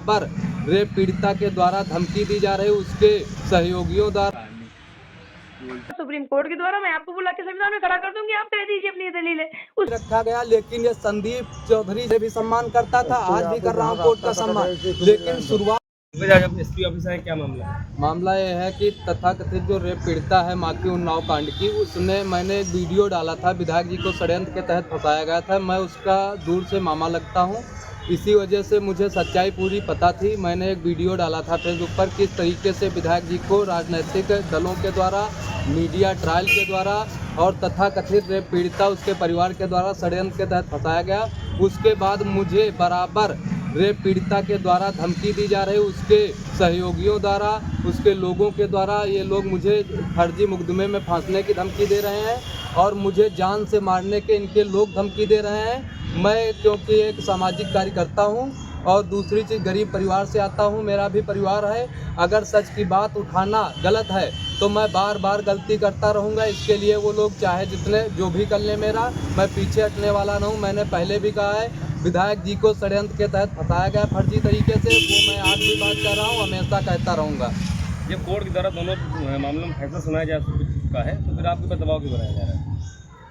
बराबर रेप पीड़िता के द्वारा धमकी दी जा रही है, उसके सहयोगियों द्वारा सुप्रीम कोर्ट के द्वारा मैं आपको बुला के संविधान में खड़ा कर दूंगी, आप दे दीजिए अपनी दलीलें। रखा गया। लेकिन ये संदीप चौधरी से भी सम्मान करता था, आज भी कर रहा हूँ कोर्ट का सम्मान। लेकिन शुरुआत एसपी ऑफिस है, क्या मामला है? मामला यह है कि तथाकथित जो रेप पीड़िता है माखी उन्नाव कांड की, उसने मैंने एक वीडियो डाला था, विधायक जी को षड्यंत्र के तहत फंसाया गया था। मैं उसका दूर से मामा लगता हूँ, इसी वजह से मुझे सच्चाई पूरी पता थी। मैंने एक वीडियो डाला था फेसबुक पर, किस तरीके से विधायक जी को राजनीतिक दलों के द्वारा, मीडिया ट्रायल के द्वारा और तथाकथित रेप पीड़िता उसके परिवार के द्वारा षड्यंत्र के तहत फंसाया गया। उसके बाद मुझे बराबर रेप पीड़िता के द्वारा धमकी दी जा रही है, उसके सहयोगियों द्वारा, उसके लोगों के द्वारा। ये लोग मुझे फर्जी मुकदमे में फांसने की धमकी दे रहे हैं और मुझे जान से मारने के इनके लोग धमकी दे रहे हैं। मैं क्योंकि एक सामाजिक कार्यकर्ता हूँ और दूसरी चीज़ गरीब परिवार से आता हूँ, मेरा भी परिवार है। अगर सच की बात उठाना गलत है तो मैं बार बार गलती करता रहूँगा। इसके लिए वो लोग चाहे जितने जो भी कर ले, मेरा मैं पीछे हटने वाला नहीं हूँ। मैंने पहले भी कहा है, विधायक जी को षड्यंत्र के तहत फंसाया गया फर्जी तरीके से, वो मैं आज भी बात कर रहा हूँ, हमेशा कहता रहूँगा। ये कोर्ट के द्वारा दोनों मामलों में फैसला सुनाया जा चुका है, तो फिर आपके ऊपर दबाव क्यों बनाया जा रहा है?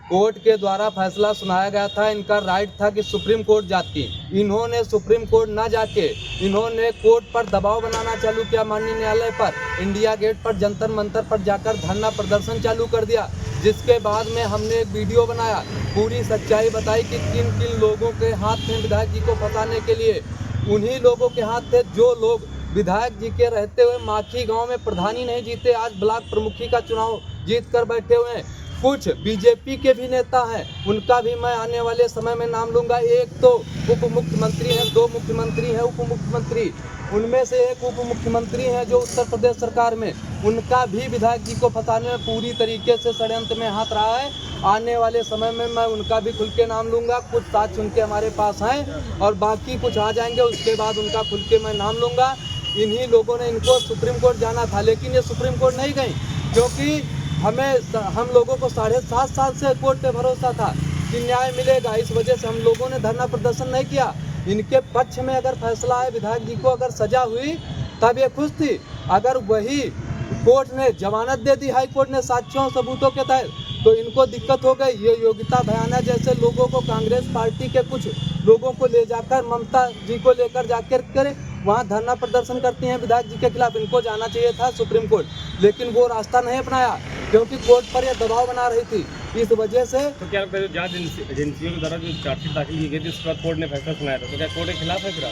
कोर्ट के द्वारा फैसला सुनाया गया था, इनका राइट था कि सुप्रीम कोर्ट जाती। इन्होंने सुप्रीम कोर्ट ना जाके इन्होंने कोर्ट पर दबाव बनाना चालू किया, माननीय न्यायालय पर। इंडिया गेट पर जंतर मंतर पर जाकर धरना प्रदर्शन चालू कर दिया, जिसके बाद में हमने एक वीडियो बनाया, पूरी सच्चाई बताई कि किन किन लोगों के हाथ थे विधायक जी को फंसाने के लिए। उन्हीं लोगों के हाथ थे जो लोग विधायक जी के रहते हुए माखी गांव में प्रधानी नहीं जीते, आज ब्लॉक प्रमुखी का चुनाव जीत कर बैठे हुए हैं। कुछ बीजेपी के भी नेता हैं, उनका भी मैं आने वाले समय में नाम लूंगा। एक तो उप मुख्यमंत्री हैं, 2 मुख्यमंत्री हैं, उप मुख्यमंत्री, उनमें से एक उप मुख्यमंत्री हैं जो उत्तर प्रदेश सरकार में, उनका भी विधायक जी को फंसाने में पूरी तरीके से षड्यंत्र में हाथ रहा है। आने वाले समय में मैं उनका भी खुल के नाम लूंगा। कुछ साक्ष्य उनके हमारे पास हैं और बाकी कुछ आ जाएंगे, उसके बाद उनका खुल के मैं नाम लूंगा। इन्हीं लोगों ने इनको सुप्रीम कोर्ट जाना था, लेकिन ये सुप्रीम कोर्ट नहीं गई, क्योंकि हम लोगों को 7.5 साल से कोर्ट पे भरोसा था कि न्याय मिलेगा। इस वजह से हम लोगों ने धरना प्रदर्शन नहीं किया। इनके पक्ष में अगर फैसला है, विधायक जी को अगर सजा हुई तब ये खुश थी। अगर वही कोर्ट ने जमानत दे दी, हाई कोर्ट ने साक्ष्यों सबूतों के तहत, तो इनको दिक्कत हो गई। ये योगिता भयाना जैसे लोगों को, कांग्रेस पार्टी के कुछ लोगों को ले जाकर, ममता जी को लेकर जाकर वहाँ धरना प्रदर्शन करती हैं विधायक जी के खिलाफ। इनको जाना चाहिए था सुप्रीम कोर्ट, लेकिन वो रास्ता नहीं अपनाया क्योंकि कोर्ट पर यह दबाव बना रही थी। इस वजह से तो क्या जो जांच एजेंसियों के द्वारा जो चार्जशीट दाखिल की गई थी, उसके बाद कोर्ट ने फैसला सुनाया था, तो क्या कोर्ट के खिलाफ है फिर आप?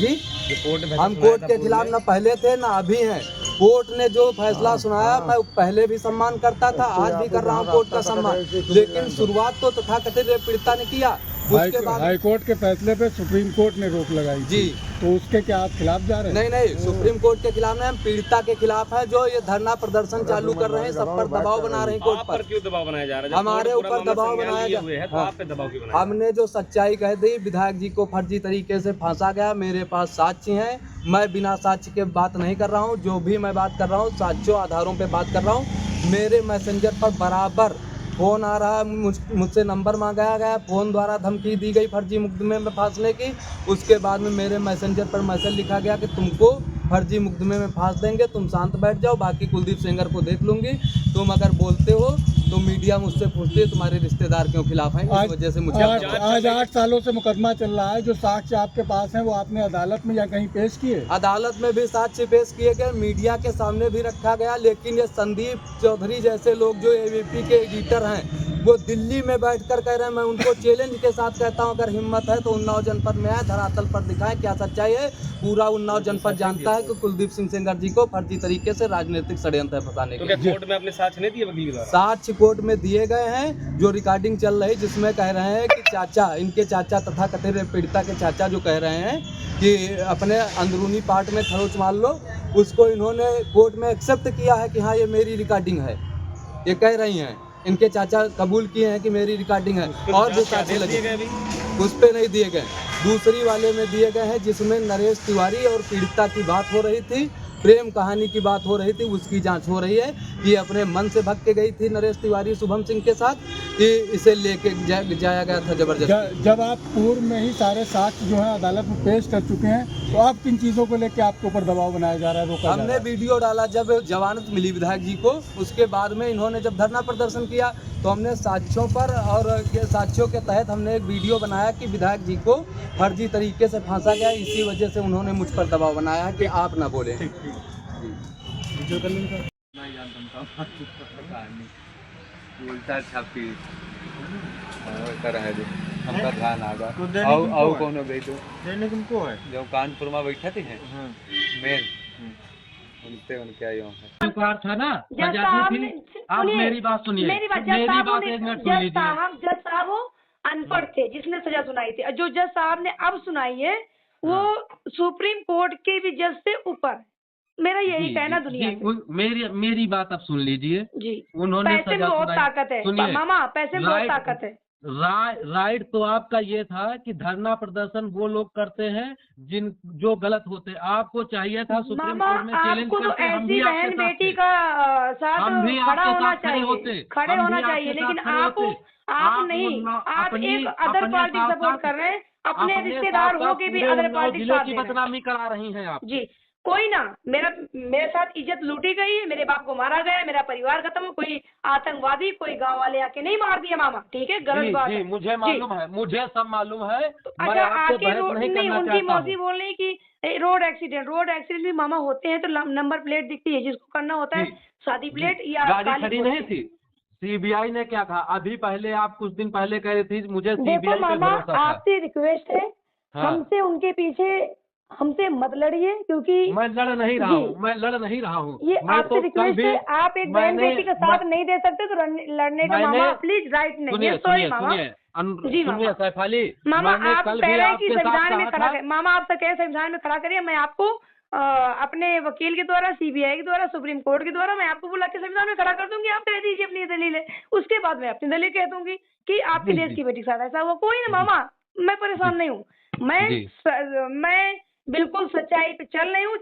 जी, जो कोर्ट ने हम कोर्ट के खिलाफ न पहले थे न अभी हैं। कोर्ट ने जो फैसला सुनाया, मैं पहले भी सम्मान करता था, आज भी कर रहा हूँ कोर्ट का सम्मान। लेकिन शुरुआत तो तथाकथित रेप पीड़िता ने किया, उसके बाद हाई कोर्ट के फैसले पे सुप्रीम कोर्ट ने रोक लगाई जी। तो उसके क्या आप खिलाफ जा रहे हैं? नहीं, सुप्रीम कोर्ट के खिलाफ नहीं, हम पीड़िता के खिलाफ है जो ये धरना प्रदर्शन चालू कर रहे हैं, सब पर दबाव बना रहे हैं कोर्ट पर। क्यों दबाव बनाया जा रहा है? हमारे ऊपर दबाव बनाया जा रहा है, तो आप पे दबाव क्यों बनाया? हमने जो सच्चाई कह दी, विधायक जी को फर्जी तरीके से फांसा गया। मेरे पास साक्ष्य हैं, मैं बिना साक्ष्य के बात नहीं कर रहा हूँ। जो भी मैं बात कर रहा हूँ साक्ष्यों आधारों पे बात कर रहा हूँ। मेरे मैसेंजर पर बराबर फ़ोन आ रहा है, मुझसे नंबर मांगा गया, फ़ोन द्वारा धमकी दी गई फर्जी मुकदमे में फांसने की। उसके बाद में मेरे मैसेंजर पर मैसेज लिखा गया कि तुमको फर्जी मुकदमे में फांस देंगे, तुम शांत बैठ जाओ, बाकी कुलदीप सेंगर को देख लूँगी। तुम अगर बोलते हो तो मीडिया मुझसे पूछती है तुम्हारे रिश्तेदार क्यों खिलाफ हैं, इस वजह से मुझे आज 8 सालों से मुकदमा चल रहा है। जो साक्ष्य आपके पास हैं वो आपने अदालत में या कहीं पेश किए? अदालत में भी साक्ष्य पेश किए गए, मीडिया के सामने भी रखा गया। लेकिन ये संदीप चौधरी जैसे लोग जो एबीपी के एडिटर हैं, वो दिल्ली में बैठकर कह रहे हैं। मैं उनको चैलेंज के साथ कहता हूं, अगर हिम्मत है तो उन्नाव जनपद में आए, धरातल पर दिखाएं क्या सच्चाई है। पूरा उन्नाव जनपद जानता है कि कुलदीप सिंह सेंगर जी को फर्जी तरीके से राजनीतिक षड्यंत्र फंसाने के। कोर्ट में अपने साक्ष्य नहीं दिए वकील द्वारा? साक्ष्य कोर्ट में दिए गए हैं, जो रिकॉर्डिंग चल रही, जिसमें कह रहे हैं कि चाचा, इनके चाचा तथा कथित रेप पीड़िता के चाचा जो कह रहे हैं कि अपने अंदरूनी पार्ट में खरोच मार लो, उसको इन्होंने कोर्ट में एक्सेप्ट किया है कि हाँ ये मेरी रिकॉर्डिंग है। ये कह रही हैं, इनके चाचा कबूल किए हैं कि मेरी रिकॉर्डिंग है। और भी साक्ष्य लगे, उस पर नहीं दिए गए, दूसरी वाले में दिए गए हैं, जिसमें नरेश तिवारी और पीड़िता की बात हो रही थी, प्रेम कहानी की बात हो रही थी, उसकी जांच हो रही है। ये अपने मन से भग के गई थी नरेश तिवारी शुभम सिंह के साथ। कि इसे लेके जाया गया था जबरदस्ती। जब आप पूर्व में ही सारे साक्ष्य जो है अदालत में पेश कर चुके हैं, तो आप किन चीज़ों को लेकर आपके ऊपर दबाव बनाया जा रहा है, रोका जा रहा हमने है? वीडियो डाला जब जमानत मिली विधायक जी को, उसके बाद में इन्होंने जब धरना प्रदर्शन किया तो हमने साक्ष्यों पर और साक्ष्यों के तहत हमने एक वीडियो बनाया कि विधायक जी को फर्जी तरीके से फांसा गया, इसी वजह से उन्होंने मुझ पर दबाव बनाया है कि आप ना बोले। उल्टा छापी रहे हमका ध्यान आ गया और कौन गई तो देने तुमको है जो कानपुर में बैठा थी हैं मेन उनसे उनके आई है कार था ना जज सजा साहब दी ने थी। आप सुनिए, मेरी बात सुनिए, मेरी बात मेरी जज साहब बात ने- एक मिनट सुन लीजिए। जज साहब वो अनपढ़ थे जिसने सजा सुनाई थी, जो जज साहब ने अब सुनाई है वो सुप्रीम कोर्ट के भी जज से ऊपर। मेरा यही जी, कहना जी, दुनिया जी, में। मेरी बात आप सुन लीजिए। जी, उन्होंने पैसे में सजा बहुत सुनाई। ताकत है सुनिए, मामा, पैसे में बहुत राइट- ताकत है। राइट तो आपका ये था कि धरना प्रदर्शन वो लोग करते हैं जिन जो गलत होते हैं। आपको चाहिए था सुप्रीम मामा कोर्ट में चैलेंज आपको तो करते, हम ऐसी भी आपके बहन साथ बेटी थे। का साथ हम भी खड़ा आपके होना साथ खड़े होते, चाहिए, खड़े हम भी होना आपके चाहिए, साथ लेकिन खड़े होते। आप नहीं, आप एक अदर अपने पार्टी साथ- सपोर्ट कर रहे हैं, अपने अपने रिश्तेदार साथ- हो के भी पूरे अदर उन्नाव पार्टी जिले साथ की दे रहे हैं। बदनामी करा रही हैं आप। जी, कोई ना, मेरे साथ इज्जत लूटी गई है, मेरे बाप को मारा गया है, मेरा परिवार खत्म, कोई आतंकवादी कोई गांव वाले आके नहीं मार दिया मामा, ठीक है, गलत बात जी, है। मुझे मालूम है, मुझे सब मालूम है। मैं अच्छा, आपसे आके बहस रोड नहीं नहीं, करना उनकी चाहता मौसी हूँ। बोल रही कि रोड एक्सीडेंट भी मामा होते हैं तो नंबर प्लेट दिखती है, जिसको करना होता है जी, शादी प्लेट या गाड़ी काली खड़ी पोस्टर। नहीं थी। सीबीआई ने क्या कहा अभी पहले, आप कुछ दिन पहले कह रही थी मुझे देखो सीबीआई पे मामा, भरोसा था। आपसे रिक्वेस्ट है, हाँ। हमसे उनके पीछे हमसे मत लड़िए, क्योंकि मैं लड़ नहीं रहा जी। हूँ, मैं लड़ नहीं रहा हूँ। ये मैं आपसे तो रिक्वेस्ट कल है, भी आप एक बहन मैंने- बेटी का साथ नहीं दे सकते तो लड़ने का मामा प्लीज राइट नहीं है। सॉरी मामा। जी मामा। सुनिए सैफ अली, मामा मैंने आप कल कह भी रहे हैं कि आपके साथ संविधान में कहा खड़ा था। करिए, मामा आप कह संविधान में खड़ा करिए, मैं आपको अपने वकील के द्वारा, सीबीआई के द्वारा, सुप्रीम कोर्ट के द्वारा मैं आपको बुला के संविधान में खड़ा कर दूंगी, आप कह दीजिए अपनी दलीलें, उसके बाद मैं अपनी दलील कह दूंगी कि आपके जी, देश जी। की बेटी के साथ ऐसा हुआ। कोई ना मामा, मैं परेशान नहीं हूँ, जी। मैं बिल्कुल सच्चाई पे चल रही हूँ।